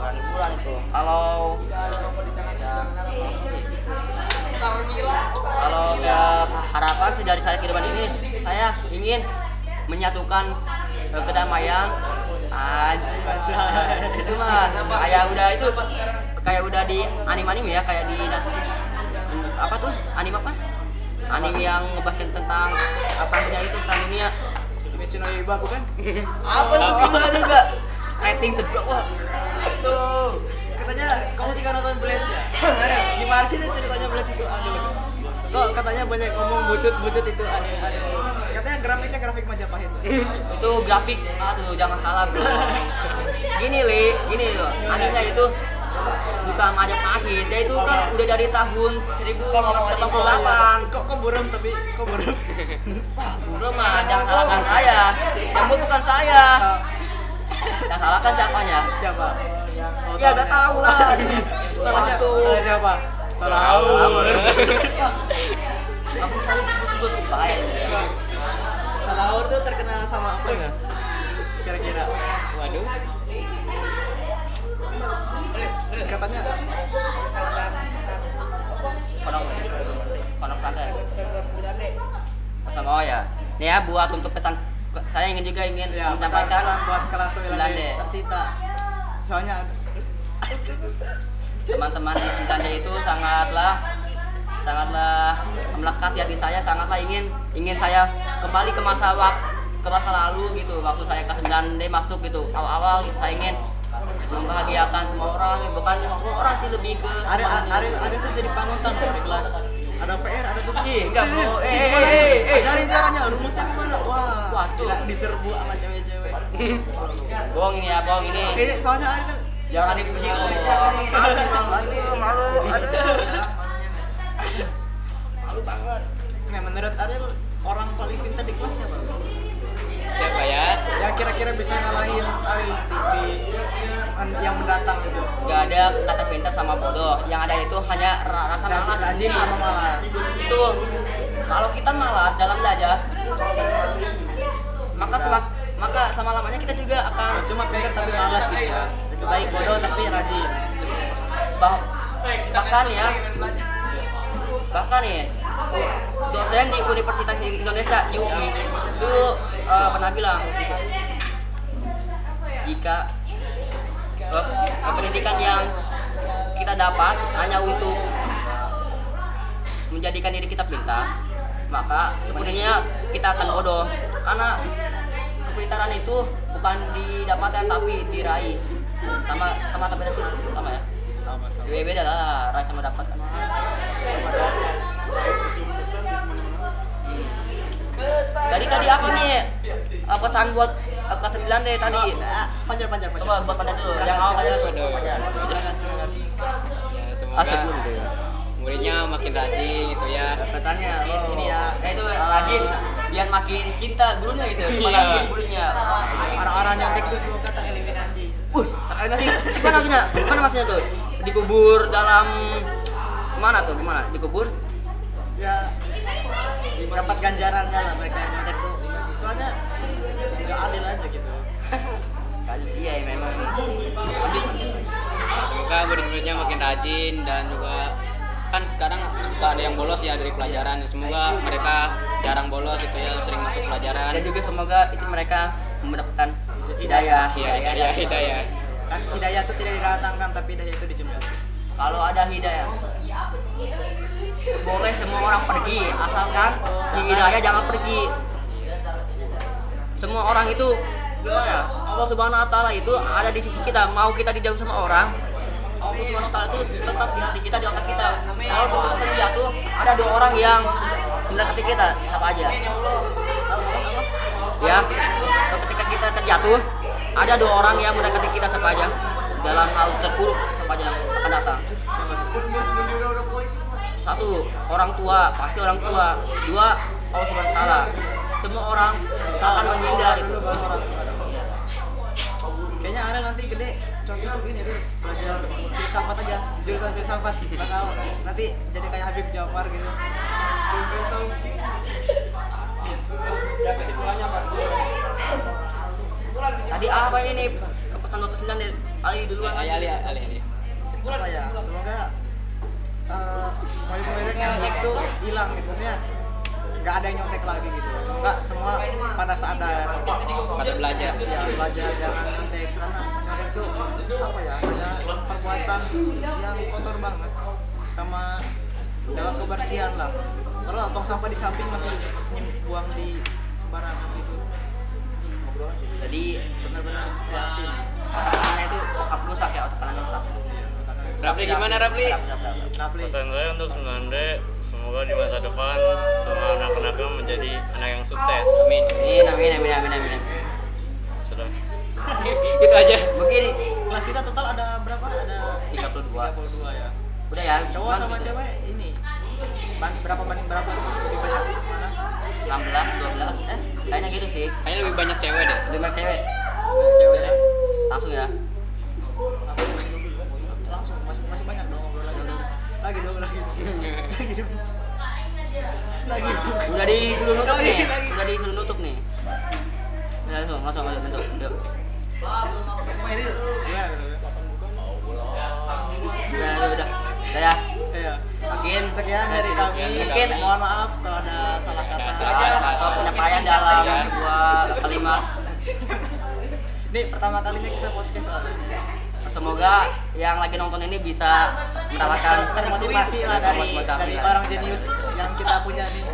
bukan hiburan itu. Kalau harapan sih dari saya kehidupan ini, saya ingin menyatukan kedamaian. Itu mah kayak udah di anime ya, kayak di apa tuh anime apa? Anime yang ngebahas tentang apa dunia itu, perang dunia. Kimetsu no Yaiba bukan? Apa itu gimana juga? Rating terbawah. Itu katanya kamu sih kan nonton Bleach ya? Gimana sih ceritanya Bleach itu? Aduh. Kok katanya banyak ngomong butut itu aduh. Katanya grafiknya grafik Majapahit. Itu grafik, aduh jangan salah bro. Gini loh, animenya itu bukan Majapahit, dia itu kan udah dari tahun 1988. Kok buram tapi kok buram? Bro mah jangan salahkan saya, yang buat bukan saya. Yang salahkan siapanya? Siapa? yang Ya gak tahu lah. salah siapa? Salah siapa? Salah Aur. Kampung saya disebut-sebut bahaya. Salah Aur tuh terkenal sama apa ya? Kira-kira Waduh. katanya Pondok pesantren. Sama oh ya. Nih ya buat untuk pesan saya ingin ya pesan-pesan menyampaikan buat kelas 9 9D. tercita. Soalnya teman-teman di Sintanda itu sangatlah melekat di hati saya, sangatlah ingin saya kembali ke masa lalu gitu, waktu saya kelas 9D masuk gitu, awal-awal gitu, saya ingin membahagiakan semua orang, bukan semua orang sih, lebih ke Ariel tuh jadi panutan loh di kelas. Ada PR, ada tugas. Enggak bro, Ajarin caranya, rumusnya gimana? Wah, Waduh. gila, diserbu sama cewek-cewek. bohong ini ya, bohong ini. Soalnya Ariel kan Jangan dipuji loh. Malu, malu banget. Nah, menurut Ariel orang paling pintar di kelas siapa? Siapa ya? Yang kira-kira bisa ngalahin Ariel di yang mendatang gitu. Gak ada kata pintar sama bodoh, yang ada itu hanya rasa malas Rajin sendiri. sama malas. Itu kalau kita malas dalam belajar, maka sama lamanya kita juga akan Cuma pintar tapi malas gitu ya. Lebih baik bodoh tapi rajin. bahkan ya dosen di Universitas Indonesia UI itu pernah bilang jika pendidikan yang kita dapat hanya untuk menjadikan diri kita pintar, maka sebenarnya kita akan bodoh, karena kepintaran itu bukan didapatkan tapi diraih. Sama tapi sama ya. Beda lah, raih sama dapatkan. Tadi apa nih? Pesan buat kelas 9 deh tadi. Panjang. Coba buat pada dulu. Yang awal aja dulu. Silakan. Ya, semoga gitu ya. muridnya makin rajin gitu ya. Pesannya ini ya, itu rajin biar makin cinta gurunya gitu. Iya. Makin gurunya. Orang-orang nyontek itu semoga tereliminasi. Tereliminasi. Gimana maksudnya? Gimana maksudnya tuh? Dikubur dalam mana tuh? Gimana? Dikubur? Ya dapat ganjarannya lah mereka yang nyontek tuh. Soalnya nggak adil aja gitu. Kali sih ya memang. Semoga murid-muridnya makin rajin dan juga kan sekarang suka ada yang bolos ya dari pelajaran. Semoga mereka jarang bolos gitu ya, sering masuk pelajaran. Dan juga semoga itu mereka mendapatkan hidayah. Hidayah. Kan hidayah itu tidak didatangkan tapi hidayah itu dijemput. Kalau ada hidayah, boleh semua orang pergi, asalkan si hidayah jangan pergi. Semua orang itu gimana ya? Allah Subhanahu wa taala itu ada di sisi kita. Mau kita dijauh sama orang, Allah Subhanahu wa taala itu tetap di hati kita, di otak kita. Kalau kita terjatuh, ada dua orang yang mendekati kita, siapa aja? Ya, ketika kita terjatuh, ada dua orang yang mendekati kita, siapa aja? Dalam hal terburuk, siapa aja yang akan datang? Satu, orang tua, pasti orang tua. Dua, Allah Subhanahu wa taala. Semua orang akan menghindar itu. Kayaknya Ariel nanti gede cocok ini tuh belajar filsafat aja, jurusan filsafat. Bakal nanti jadi kayak Habib Jafar gitu. Ya kesimpulannya apa? Tadi apa ini? Pesan waktu 9 deh. Ali duluan. Ali. Apa ya? Semoga murid-murid yang nyontek tuh hilang gitu. Maksudnya nggak ada yang nyontek lagi gitu. Nggak, semua pada sadar. Pada belajar. Ya, belajar jangan nyontek karena nyontek tuh apa ya? Kayak perbuatan yang kotor banget sama jaga kebersihan lah. Kalau tong sampah di samping masih buang di sembarangan gitu. Jadi Benar-benar prihatin. otak-otaknya itu otak rusak ya, otak-otaknya rusak. Rafli gimana Rafli? Rafli. Pesan saya untuk 9D, semoga di masa depan semua anak-anaknya menjadi anak yang sukses. Amin. Amin. Sudah. Itu aja. Begini, Kelas kita total ada berapa? Ada 32. 32 ya. Udah ya. Cowok sama cewek ini berapa banding berapa? Lebih banyak mana? 16, 12. Kayaknya gitu sih. Kayaknya lebih banyak cewek deh. Lebih banyak cewek. Cewek ya. Langsung ya. Apa? Ini pertama kalinya kita podcast soalnya. Semoga yang lagi nonton ini bisa mendapatkan Motivasi lah dari orang jenius yang kita punya nih.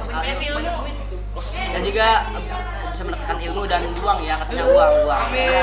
dan juga bisa mendapatkan ilmu dan uang ya, katanya uang. Amin.